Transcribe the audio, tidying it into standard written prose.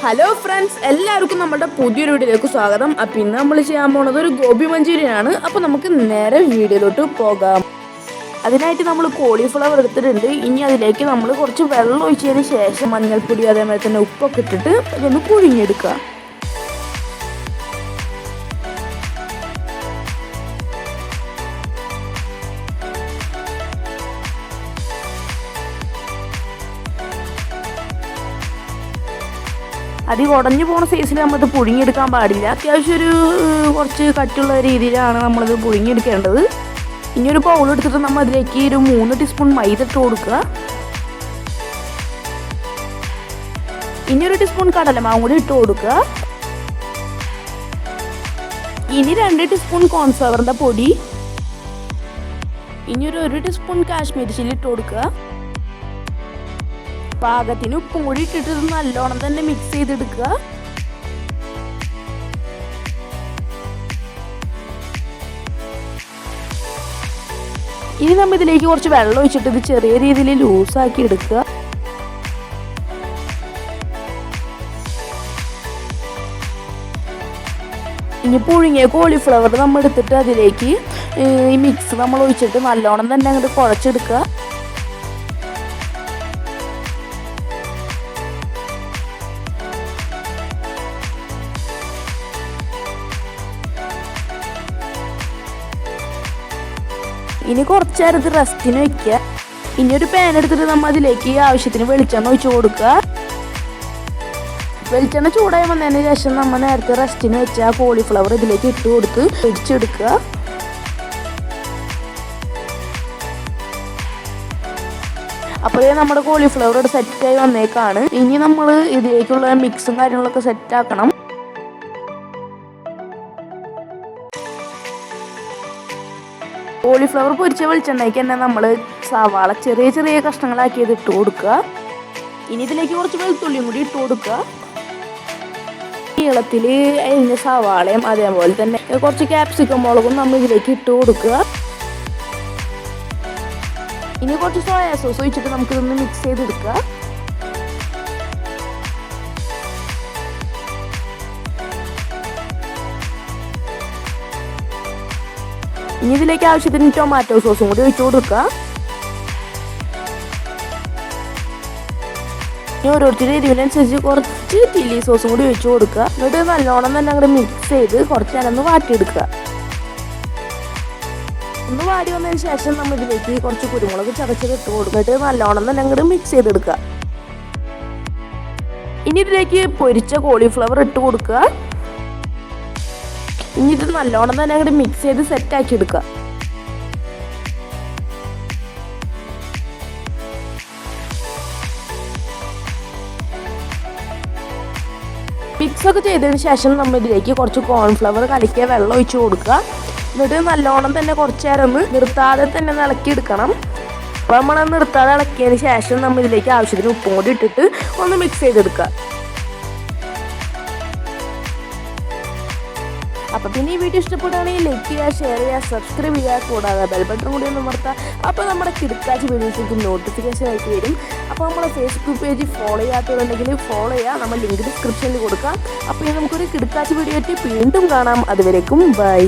Hello friends, എല്ലാവർക്കും നമ്മുടെ പുതിയൊരു വീഡിയോയിലേക്ക് സ്വാഗതം. അപ്പം ഇന്ന് നമ്മൾ ചെയ്യാൻ പോകുന്നത് ഒരു ഗോബി മഞ്ചൂരിയൻ ആണ്. അപ്പോൾ നമുക്ക് നേരെ വീഡിയോയിലോട്ട് പോകാം. അതിനായിട്ട് നമ്മൾ കോളിഫ്ലവർ എടുത്തിട്ടുണ്ട്. ഇനി അതിലേക്ക് നമ്മൾ കുറച്ച് വെള്ളം ഒഴിച്ചതിന് ശേഷം മഞ്ഞൾപ്പൊടി അതേപോലെ തന്നെ ഉപ്പൊക്കെ ഇട്ടിട്ട് അതൊന്ന് പുഴുങ്ങിയെടുക്കുക. അത് ഉടഞ്ഞു പോകുന്ന സൈസിൽ നമ്മളിത് പുഴുങ്ങിയെടുക്കാൻ പാടില്ല. അത്യാവശ്യം ഒരു കുറച്ച് കട്ടുള്ള രീതിയിലാണ് നമ്മളിത് പുഴുങ്ങിയെടുക്കേണ്ടത്. ഇനി ഒരു ബൗൾ എടുത്തിട്ട് നമ്മൾ അതിലേക്ക് ഒരു 3 ടീസ്പൂൺ മൈദ ഇട്ട് കൊടുക്കുക. ഇനി 1 ടീസ്പൂൺ കടലമാവും കൂടി ഇട്ട് കൊടുക്കുക. ഇനി 2 ടീസ്പൂൺ കോൺഫ്ലവറിൻ്റെ പൊടി. ഇനി ഒരു 1 ടീസ്പൂൺ കാശ്മീരി ചില്ലി ഇട്ട് കൊടുക്കുക. പാകത്തിന് ഉപ്പും കൂടി ഇട്ടിട്ട് നല്ലോണം തന്നെ മിക്സ് ചെയ്തെടുക്കുക. ഇനി നമ്മൾ ഇതിലേക്ക് കുറച്ച് വെള്ളം ഒഴിച്ചിട്ട് ഇത് ചെറിയ രീതിയിൽ ലൂസാക്കി എടുക്കുക. ഇനി പുഴുങ്ങിയ കോളിഫ്ലവർ നമ്മൾ എടുത്തിട്ട് അതിലേക്ക് ഈ മിക്സ് നമ്മൾ ഒഴിച്ചിട്ട് നല്ലോണം തന്നെ അങ്ങോട്ട് കുഴച്ചെടുക്കുക. ഇനി കുറച്ച് നേരത്ത് റെസ്റ്റിന് വെക്കുക. ഇനി ഒരു പാൻ എടുത്തിട്ട് നമ്മൾ അതിലേക്ക് ആവശ്യത്തിന് വെളിച്ചെണ്ണ ഒഴിച്ച് കൊടുക്കുക. വെളിച്ചെണ്ണ ചൂടായി വന്നതിന് ശേഷം നമ്മൾ നേരത്തെ റെസ്റ്റിന് വെച്ച കോളിഫ്ലവർ ഇതിലേക്ക് ഇട്ട് കൊടുത്ത് പിടിച്ചെടുക്കുക. അപ്പോൾ നമ്മുടെ കോളിഫ്ലവർ ഇവിടെ സെറ്റായി വന്നേക്കാണ്. ഇനി നമ്മൾ ഇതിലേക്കുള്ള മിക്സും കാര്യങ്ങളൊക്കെ സെറ്റാക്കണം. കോളിഫ്ലവർ പൊരിച്ച വെളിച്ചെണ്ണയ്ക്ക് തന്നെ നമ്മൾ സവാള ചെറിയ ചെറിയ കഷ്ണങ്ങളാക്കിയത് ഇട്ട് കൊടുക്കുക. ഇനി ഇതിലേക്ക് കുറച്ച് വെളുത്തുള്ളിയും കൂടി ഇട്ട് കൊടുക്കുക. നീളത്തിൽ അരിഞ്ഞ സവാളയും അതേപോലെ തന്നെ കുറച്ച് ക്യാപ്സിക്കം മുളകും നമ്മൾ ഇതിലേക്ക് ഇട്ട് കൊടുക്കുക. ഇനി കുറച്ച് സോയാ സോസ് ഒഴിച്ചിട്ട് നമുക്കിതൊന്ന് മിക്സ് ചെയ്തെടുക്കുക. ഇനി ഇതിലേക്ക് ആവശ്യത്തിന് ടൊമാറ്റോ സോസും കൂടി ഒഴിച്ചു കൊടുക്കുക. ഇനി ഓരോരുത്തരുടെ എരിവിനനുസരിച്ച് കുറച്ച് ചില്ലി സോസും കൂടി ഒഴിച്ചു കൊടുക്കുക. എന്നിട്ട് നല്ലോണം തന്നെ അങ്ങോട്ട് മിക്സ് ചെയ്ത് കുറച്ച് നേരം ഒന്ന് വാട്ടിയെടുക്കുക. ഒന്ന് വാടി വന്നതിന് ശേഷം നമ്മൾ ഇതിലേക്ക് കുറച്ച് കുരുമുളക് ചതച്ചത് ഇട്ട് കൊടുത്തിട്ട് നല്ലോണം തന്നെ അങ്ങോട്ട് മിക്സ് ചെയ്തെടുക്കുക. ഇനി ഇതിലേക്ക് പൊരിച്ച കോളിഫ്ലവർ ഇട്ട് കൊടുക്കുക. ഇനി ഇത് നല്ലോണം തന്നെ അങ്ങോട്ട് മിക്സ് ചെയ്ത് സെറ്റാക്കി എടുക്കുക. മിക്സൊക്കെ ചെയ്തതിന് ശേഷം നമ്മൾ ഇതിലേക്ക് കുറച്ച് കോൺഫ്ലവർ കലക്കിയ വെള്ളം ഒഴിച്ച് കൊടുക്കുക. എന്നിട്ട് നല്ലോണം തന്നെ കുറച്ച് നേരം ഒന്ന് നിർത്താതെ തന്നെ ഇളക്കിയെടുക്കണം. അപ്പോൾ നമ്മൾ നിർത്താതെ ഇളക്കിയതിന് ശേഷം നമ്മൾ ഇതിലേക്ക് ആവശ്യത്തിന് ഉപ്പും കൂടി ഇട്ടിട്ട് ഒന്ന് മിക്സ് ചെയ്തെടുക്കുക. അപ്പോൾ പിന്നെ ഈ വീഡിയോ ഇഷ്ടപ്പെടുകയാണെങ്കിൽ ലൈക്ക് ചെയ്യുക, ഷെയർ ചെയ്യുക, സബ്സ്ക്രൈബ് ചെയ്യുക, കൂടാതെ ബെൽ ബട്ടൺ കൂടി ഒന്ന് അമർത്തുക. അപ്പോൾ നമ്മുടെ കിടക്കാച്ച് വീഡിയോസിലേക്ക് നോട്ടിഫിക്കേഷൻ ആയിട്ട് വരും. അപ്പോൾ നമ്മുടെ ഫേസ്ബുക്ക് പേജ് ഫോളോ ചെയ്യാത്തവരുണ്ടെങ്കിൽ ഫോളോ ചെയ്യുക. നമ്മൾ ലിങ്ക് ഡിസ്ക്രിപ്ഷനിൽ കൊടുക്കാം. അപ്പോൾ നമുക്കൊരു കിടക്കാച്ച് വീഡിയോ ആയിട്ട് വീണ്ടും കാണാം. അതുവരേക്കും ബൈ.